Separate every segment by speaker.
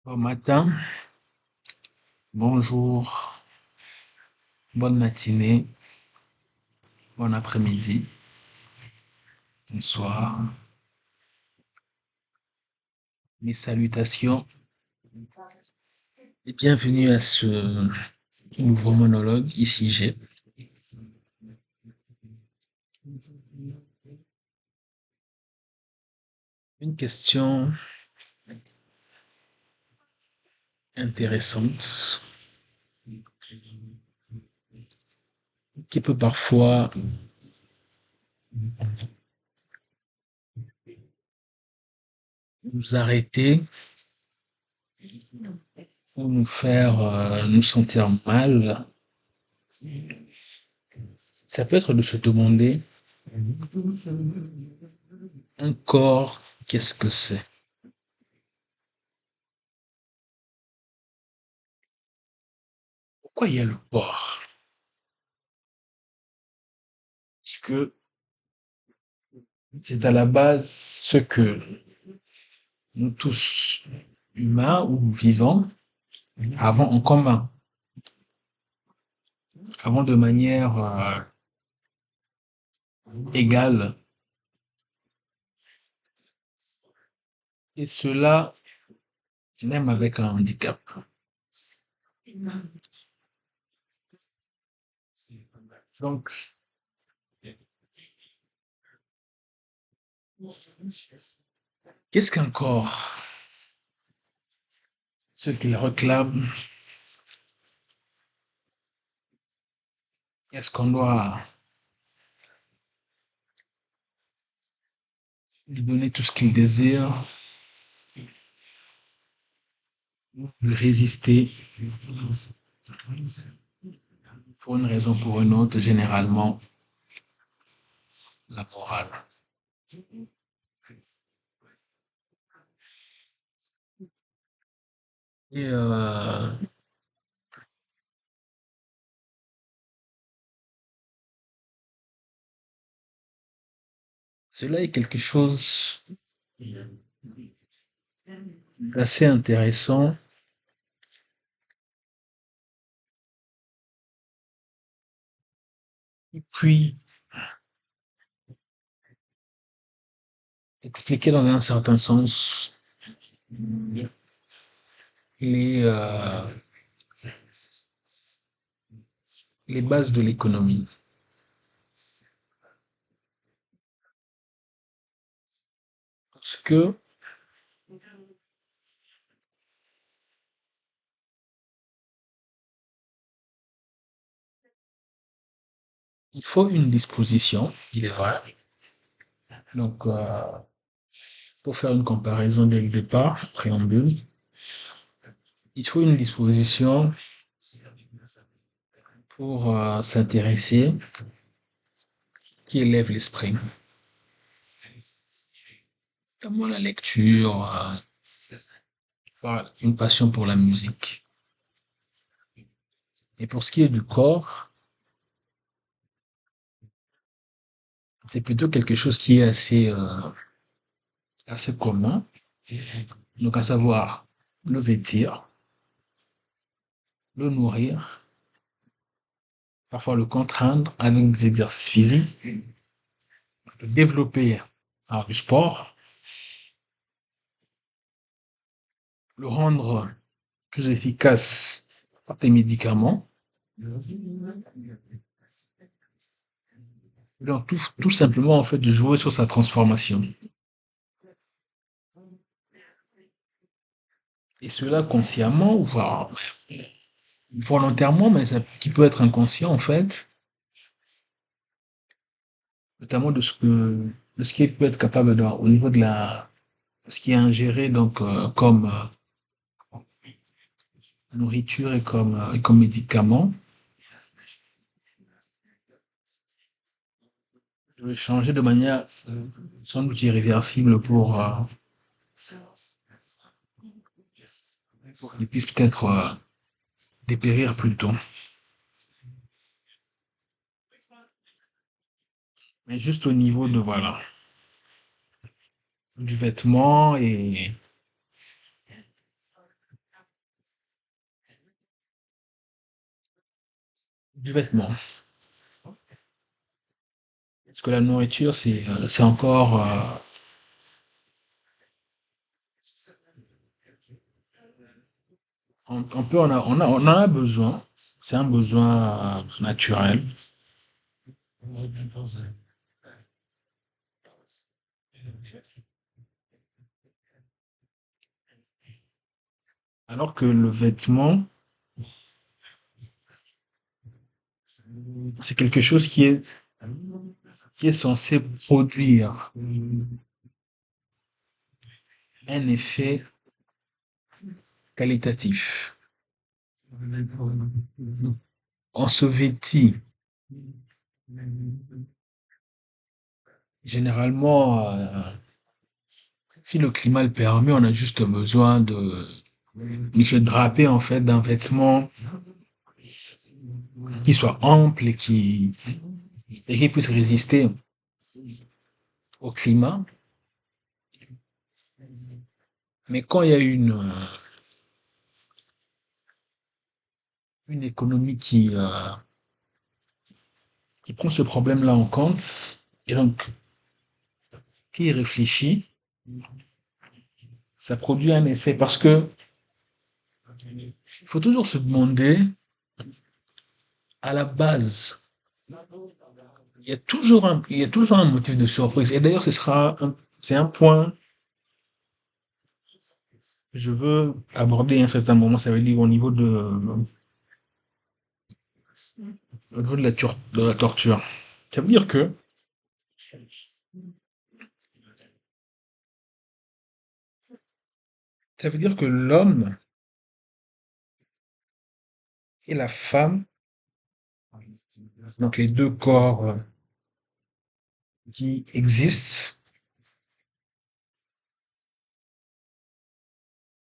Speaker 1: Bon matin, bonjour, bonne matinée, bon après-midi, bonsoir. Mes salutations et bienvenue à ce nouveau monologue. Ici j'ai une question intéressante qui peut parfois nous arrêter ou nous faire nous sentir mal. Ça peut être de se demander un corps, qu'est-ce que c'est? Pourquoi il y a le corps? Parce que c'est à la base ce que nous tous, humains ou vivants, avons en commun, avons de manière égale. Et cela, même avec un handicap. Donc, qu'est-ce qu'un corps? Ce qu'il réclame, est-ce qu'on doit lui donner tout ce qu'il désire, lui résister pour une raison ou pour une autre, généralement la morale. Et cela est quelque chose d'assez intéressant. Et puis, expliquer dans un certain sens les, euh, les bases de l'économie. Parce que il faut une disposition, il est vrai. Donc, pour faire une comparaison dès le départ, préambule, il faut une disposition pour s'intéresser qui élève l'esprit, notamment la lecture, voilà, une passion pour la musique. Et pour ce qui est du corps, c'est plutôt quelque chose qui est assez commun. Donc, à savoir le vêtir, le nourrir, parfois le contraindre avec des exercices physiques, le développer par du sport, le rendre plus efficace par des médicaments. Donc, tout simplement, en fait, de jouer sur sa transformation. Et cela consciemment ou volontairement, mais ça, qui peut être inconscient, en fait, notamment de ce qui peut être capable au niveau de ce qui est ingéré, donc, comme nourriture et comme médicament, de changer de manière sans doute irréversible pour qu'il puisse peut-être dépérir plus tôt. Mais juste au niveau de, voilà, du vêtement et du vêtement. Parce que la nourriture, c'est encore on peut on en a besoin. C'est un besoin naturel. Alors que le vêtement, c'est quelque chose qui est censé produire un effet qualitatif. On se vêtit généralement, si le climat le permet, on a juste besoin de se draper en fait d'un vêtement qui soit ample et qui puisse résister au climat. Mais quand il y a une économie qui prend ce problème-là en compte et donc qui y réfléchit, ça produit un effet parce que il faut toujours se demander à la base, il y a toujours un motif de surprise. Et d'ailleurs, c'est un point que je veux aborder à un certain moment. Ça veut dire au niveau de la torture. Ça veut dire que, ça veut dire que l'homme et la femme, donc les deux corps qui existent,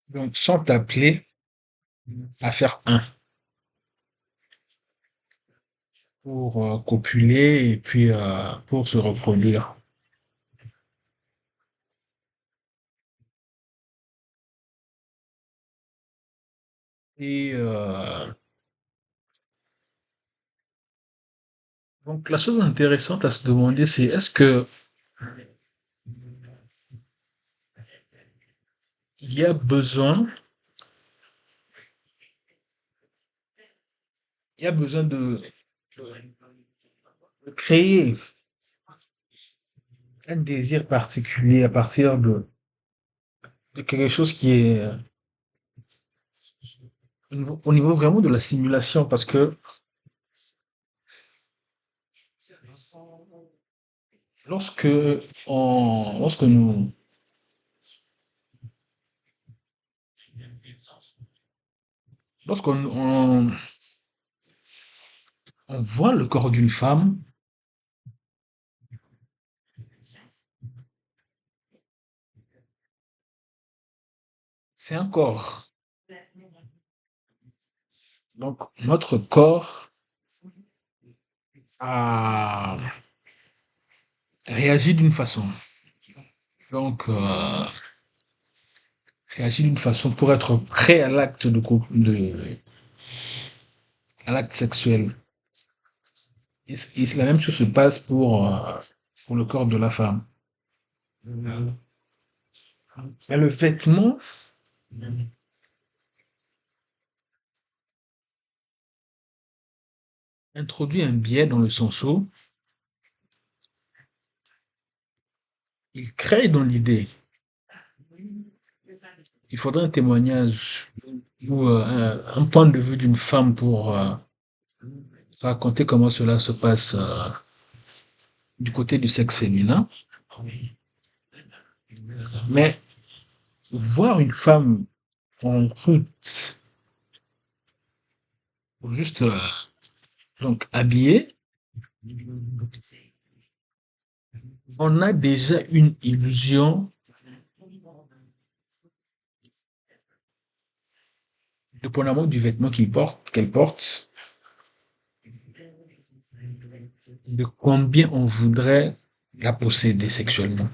Speaker 1: donc, sont appelés à faire un pour copuler et puis pour se reproduire. Et donc la chose intéressante à se demander, c'est il y a besoin, il y a besoin de créer un désir particulier à partir de quelque chose qui est au niveau vraiment de la simulation, parce que lorsque lorsque lorsqu'on on voit le corps d'une femme, c'est un corps. Donc notre corps a réagi d'une façon. Donc réagit d'une façon pour être prêt à l'acte à l'acte sexuel. Et la même chose se passe pour le corps de la femme. Mais le vêtement introduit un biais dans le sens où il crée dans l'idée. Il faudrait un témoignage ou un point de vue d'une femme pour raconter comment cela se passe du côté du sexe féminin. Mais voir une femme en route, juste donc habillée, on a déjà une illusion, dépendamment du vêtement qu'elle porte, de combien on voudrait la posséder sexuellement.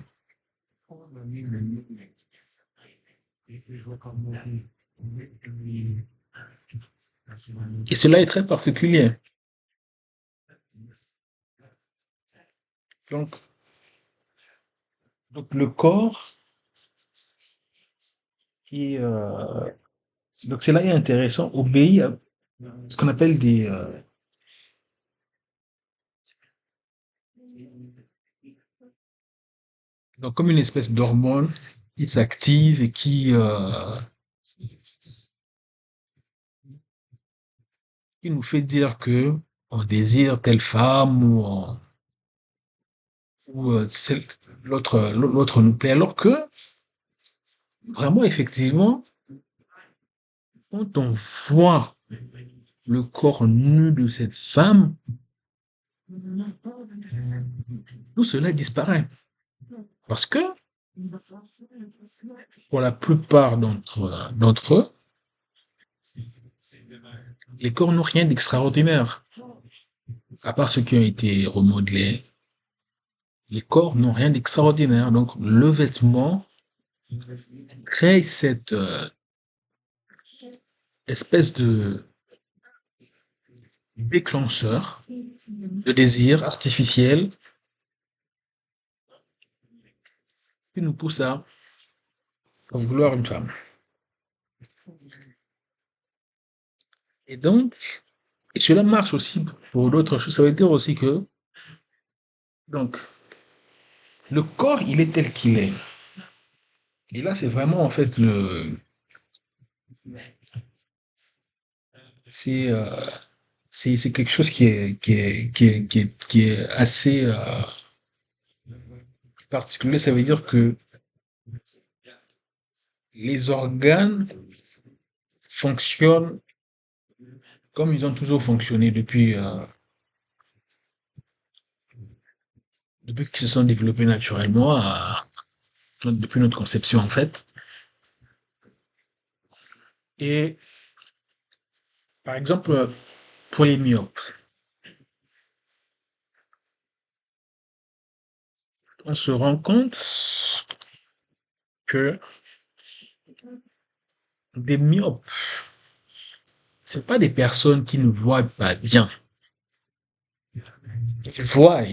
Speaker 1: Et cela est très particulier. Donc, donc le corps est, donc cela est intéressant, obéit à ce qu'on appelle donc comme une espèce d'hormone qui s'active et qui nous fait dire que on désire telle femme ou l'autre nous plaît, alors que vraiment, effectivement, quand on voit le corps nu de cette femme, tout cela disparaît. Parce que, pour la plupart d'entre eux, les corps n'ont rien d'extraordinaire. À part ceux qui ont été remodelés, les corps n'ont rien d'extraordinaire. Donc, le vêtement crée cette espèce de déclencheur de désir artificiel qui nous pousse à vouloir une femme. Et donc, et cela marche aussi pour d'autres choses. Ça veut dire aussi que, donc, le corps, il est tel qu'il est. Et là, c'est vraiment, en fait, c'est, euh, c'est quelque chose qui est assez particulier. Ça veut dire que les organes fonctionnent comme ils ont toujours fonctionné depuis qu'ils se sont développés naturellement, depuis notre conception, en fait. Et, par exemple, pour les myopes, on se rend compte que des myopes, c'est pas des personnes qui ne voient pas bien. Ils voient,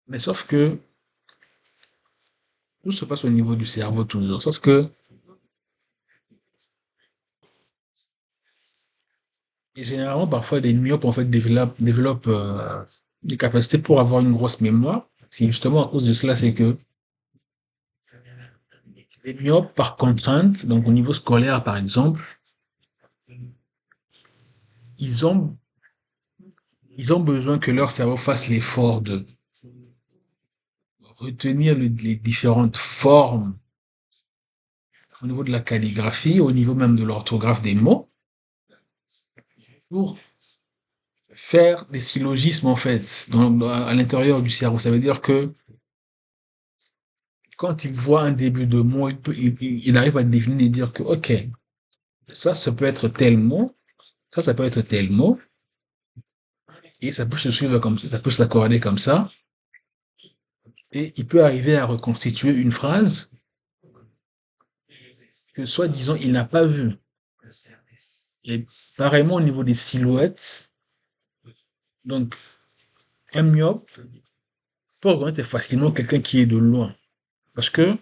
Speaker 1: mais sauf que tout se passe au niveau du cerveau toujours. Sauf que, et généralement, parfois, des myopes, en fait, développent des capacités pour avoir une grosse mémoire. C'est justement à cause de cela, c'est que les myopes, par contrainte, donc au niveau scolaire, par exemple, ils ont, ils ont besoin que leur cerveau fasse l'effort de retenir les différentes formes au niveau de la calligraphie, au niveau même de l'orthographe des mots, pour faire des syllogismes, en fait, à l'intérieur du cerveau. Ça veut dire que quand il voit un début de mot, il arrive à définir et dire que, OK, ça peut être tel mot, ça peut être tel mot, et ça peut se suivre comme ça peut s'accorder comme ça, et il peut arriver à reconstituer une phrase que, soi-disant, il n'a pas vue. Et pareillement au niveau des silhouettes, donc, un myope peut reconnaître facilement quelqu'un qui est de loin. Parce que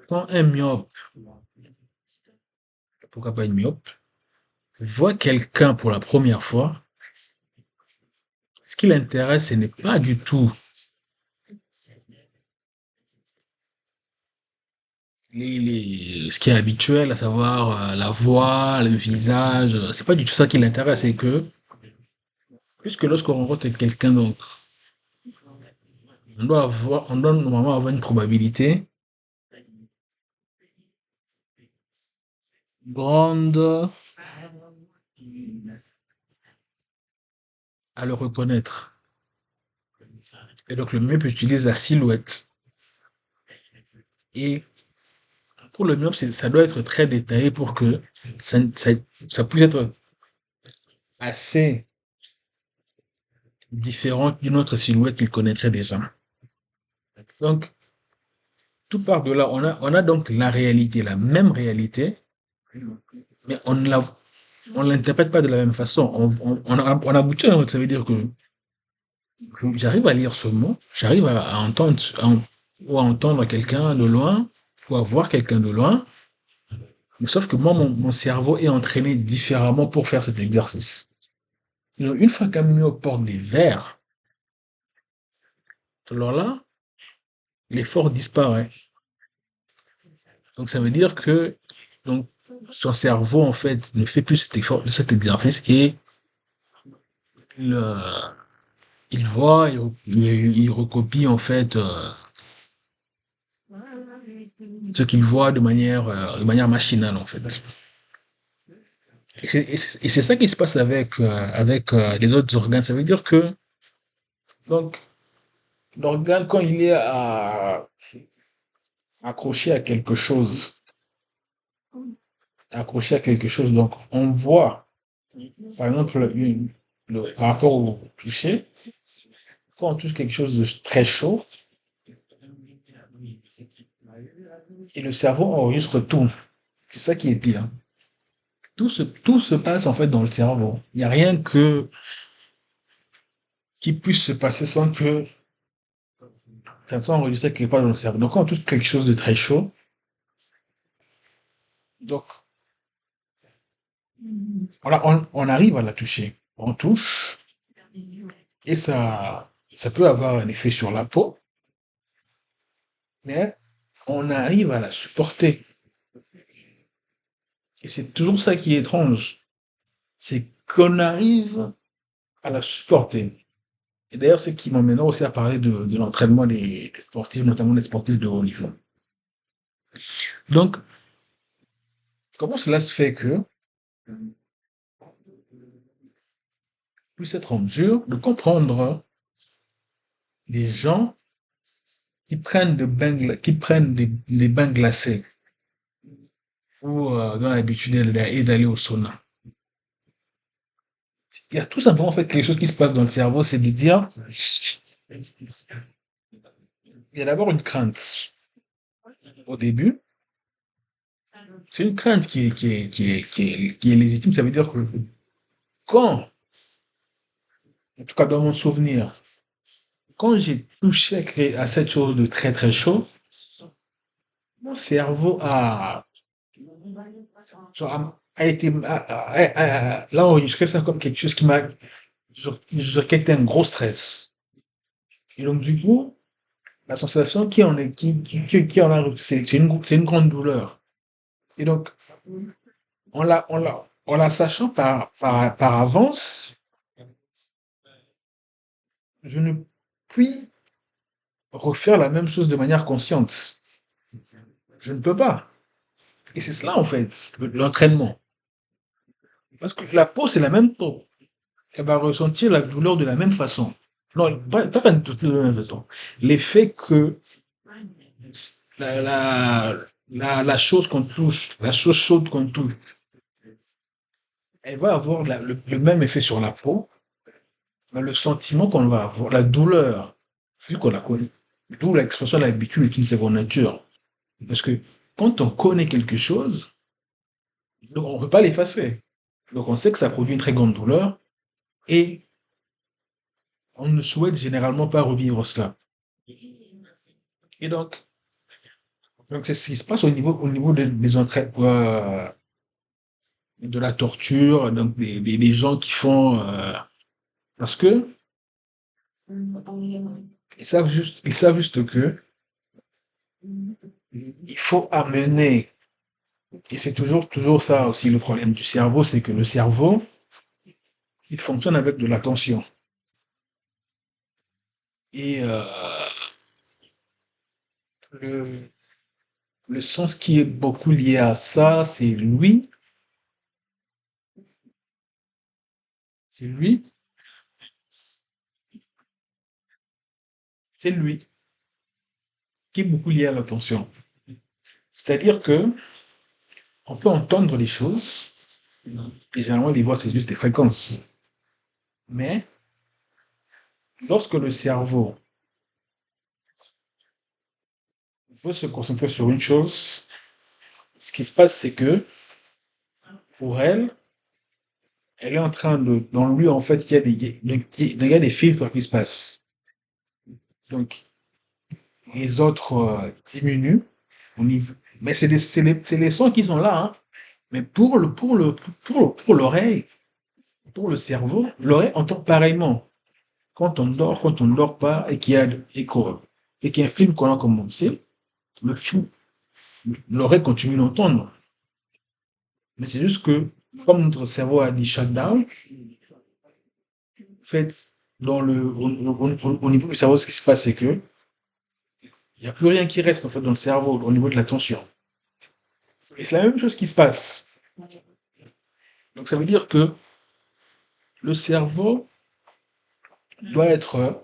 Speaker 1: quand un myope, pourquoi pas une myope, voit quelqu'un pour la première fois, ce qui l'intéresse, ce n'est pas du tout ce qui est habituel, à savoir la voix, le visage. C'est pas du tout ça qui l'intéresse. C'est que, puisque lorsqu'on rencontre quelqu'un, donc, on doit normalement avoir une probabilité grande à le reconnaître. Et donc, le mieux utilise la silhouette. Et pour le myope, ça doit être très détaillé pour que ça, ça, ça puisse être assez différent d'une autre silhouette qu'il connaîtrait déjà. Donc, Tout part de là. On a donc la réalité, la même réalité, mais on l'interprète pas de la même façon. On aboutit à ça veut dire que j'arrive à lire ce mot, j'arrive à entendre, ou à entendre quelqu'un de loin, ou à voir quelqu'un de loin, mais sauf que moi, mon cerveau est entraîné différemment pour faire cet exercice. Donc, une fois qu'un porte des vers, alors là, l'effort disparaît. Donc, ça veut dire que donc, son cerveau, en fait, ne fait plus cet effort, cet exercice et il, il voit, il recopie, en fait, ce qu'il voit de manière machinale, en fait. Et c'est ça qui se passe avec les autres organes. Ça veut dire que, donc, l'organe, quand il est accroché à quelque chose, donc, on voit, par exemple, par rapport au toucher, quand on touche quelque chose de très chaud, et le cerveau enregistre tout. C'est ça qui est pire. Tout se passe, en fait, dans le cerveau. Il n'y a rien qui puisse se passer sans que ça soit enregistré quelque part dans le cerveau. Donc, quand on touche quelque chose de très chaud, donc, on arrive à la toucher. On touche et ça peut avoir un effet sur la peau, mais on arrive à la supporter. Et c'est toujours ça qui est étrange. C'est qu'on arrive à la supporter. Et d'ailleurs, c'est qui m'emmène aussi à parler de l'entraînement des sportifs, notamment des sportifs de haut niveau. Donc, comment cela se fait que puisse être en mesure de comprendre des gens qui prennent des bains glacés ou dont l'habitude est d'aller au sauna. Il y a tout simplement en fait quelque chose qui se passe dans le cerveau, c'est de dire, il y a d'abord une crainte au début. C'est une crainte qui est légitime. Ça veut dire que quand, en tout cas dans mon souvenir, quand j'ai touché à cette chose de très très chaud, mon cerveau a été, l'a enregistré ça comme quelque chose qui était un gros stress. Et donc du coup, la sensation qui en a, c'est une grande douleur. Et donc, en la sachant par avance, je ne puis refaire la même chose de manière consciente. Je ne peux pas. Et c'est cela, en fait, l'entraînement. Parce que la peau, c'est la même peau. Elle va ressentir la douleur de la même façon. Non, pas de la même façon. L'effet que la, la, la chose qu'on touche, la chose chaude qu'on touche, elle va avoir le même effet sur la peau, mais le sentiment qu'on va avoir, la douleur, vu qu'on la connaît, d'où l'expression l'habitude est une seconde nature. Parce que quand on connaît quelque chose, donc on ne peut pas l'effacer. Donc on sait que ça produit une très grande douleur et on ne souhaite généralement pas revivre cela. Et donc c'est ce qui se passe au niveau des entraînements, de la torture, donc des gens qui font, parce que ils savent juste que il faut amener, et c'est toujours ça aussi le problème du cerveau, c'est que le cerveau, il fonctionne avec de l'attention. Et le, le sens qui est beaucoup lié à ça, c'est lui, c'est lui qui est beaucoup lié à l'attention. C'est-à-dire que on peut entendre les choses, et généralement les voix c'est juste des fréquences. Mais lorsque le cerveau Il faut se concentrer sur une chose. Ce qui se passe, c'est que pour elle, elle est en train de, dans lui, en fait, il y a des filtres qui se passent. Donc, les autres diminuent au niveau. Mais c'est les sons qui sont là, hein. Mais pour l'oreille, pour le cerveau, l'oreille entend pareillement. Quand on ne dort pas et qu'il y a un film qu'on a commencé, le film, l'oreille continue d'entendre. Mais c'est juste que, comme notre cerveau a dit shutdown, en fait, au niveau du cerveau, ce qui se passe, c'est que il n'y a plus rien qui reste en fait dans le cerveau au niveau de l'attention. Et c'est la même chose qui se passe. Donc ça veut dire que le cerveau doit être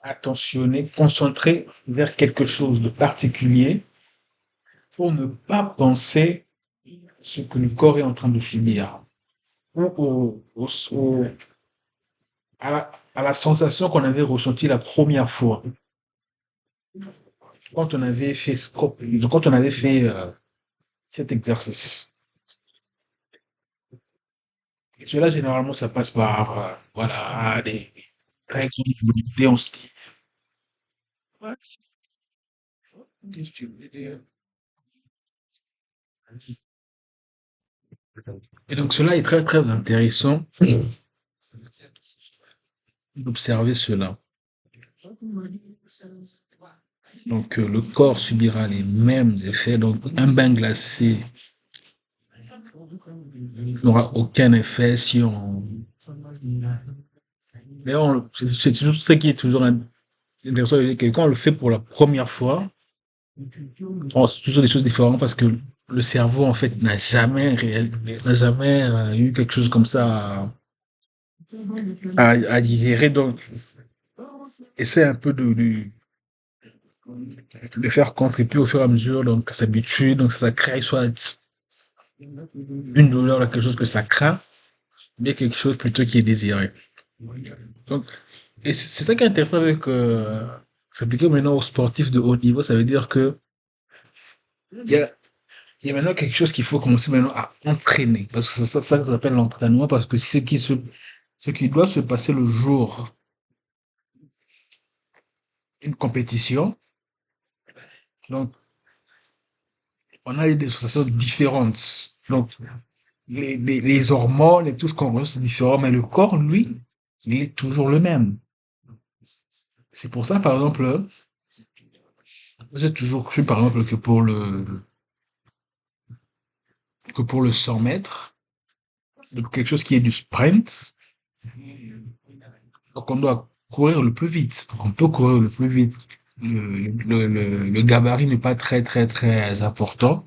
Speaker 1: attentionné, concentré vers quelque chose de particulier pour ne pas penser à ce que le corps est en train de subir ou à la sensation qu'on avait ressentie la première fois quand on avait fait, quand on avait fait cet exercice. Et cela, généralement, ça passe par voilà, des règles d'unité, on se dit. Ouais, et donc cela est très très intéressant d'observer cela. Donc le corps subira les mêmes effets. Donc un bain glacé n'aura aucun effet si on... D'ailleurs, c'est toujours ce qui est toujours intéressant, c'est que quand on le fait pour la première fois, c'est toujours des choses différentes parce que le cerveau en fait n'a jamais eu quelque chose comme ça à digérer. Donc essaie un peu de faire contre et puis au fur et à mesure donc ça s'habitue donc ça crée soit une douleur quelque chose que ça craint mais quelque chose plutôt qui est désiré. Donc et c'est ça qui est intéressant avec s'appliquer maintenant aux sportifs de haut niveau, ça veut dire que il y a il y a maintenant quelque chose qu'il faut commencer maintenant à entraîner. Parce que c'est ça que s'appelle l'entraînement. Parce que ce qui doit se passer le jour d'une compétition, donc, on a des sensations différentes. Donc, les hormones et tout ce qu'on ressent, c'est différent. Mais le corps, lui, il est toujours le même. C'est pour ça, par exemple, j'ai toujours cru, par exemple, que pour le 100 mètres, donc quelque chose qui est du sprint, donc on doit courir le plus vite. On peut courir le plus vite. Le gabarit n'est pas très très très important.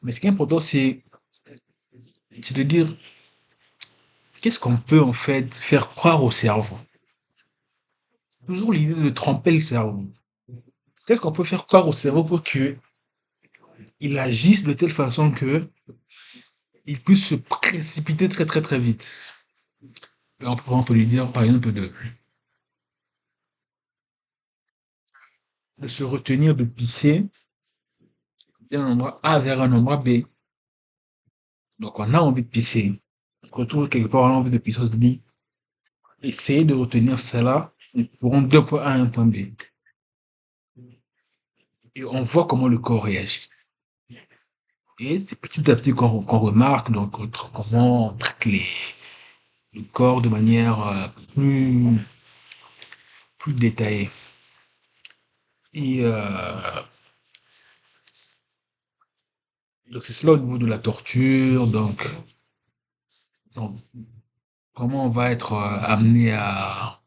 Speaker 1: Mais ce qui est important, c'est de dire qu'est-ce qu'on peut en fait faire croire au cerveau. Toujours l'idée de tremper le cerveau. Qu'est-ce qu'on peut faire croire au cerveau pour que il agisse de telle façon que il puisse se précipiter très très très vite. On peut lui dire par exemple de se retenir de pisser d'un endroit A vers un endroit B. Donc on a envie de pisser. On retrouve quelque part on a envie de pisser, on se dit essayez de retenir cela pour un 2 points A à un point B. Et on voit comment le corps réagit. Et c'est petit à petit qu'on remarque donc comment on traite le corps de manière plus détaillée. Et donc c'est cela au niveau de la torture. Donc comment on va être amené à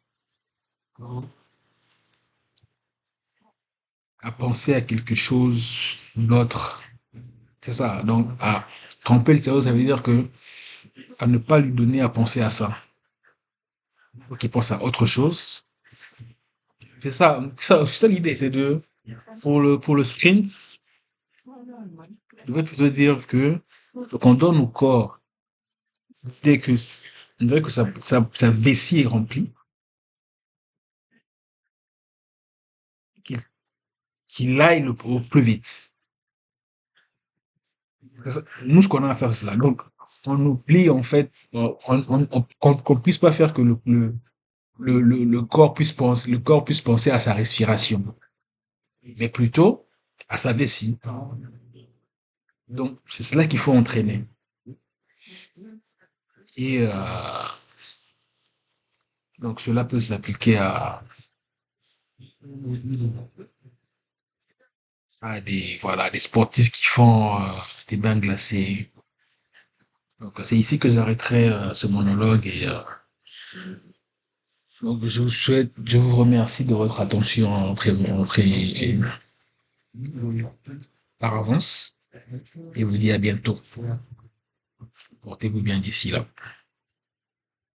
Speaker 1: penser à quelque chose d'autre. C'est ça. Donc à tromper le cerveau, ça veut dire que à ne pas lui donner à penser à ça. Faut qu'il pense à autre chose. C'est ça l'idée, c'est de pour le sprint, je devrais plutôt dire que qu'on donne au corps dès que dès que sa vessie est remplie, qu'il qu'il aille au plus vite. Nous, ce qu'on a à faire, c'est ça. Donc, on oublie, en fait, qu'on puisse pas faire que le corps puisse penser à sa respiration, mais plutôt à sa vessie. Donc, c'est cela qu'il faut entraîner. Et donc, cela peut s'appliquer à voilà, des sportifs qui font des bains glacés. Donc, c'est ici que j'arrêterai ce monologue et donc je vous remercie de votre attention par avance et vous dis à bientôt. Portez-vous bien d'ici là.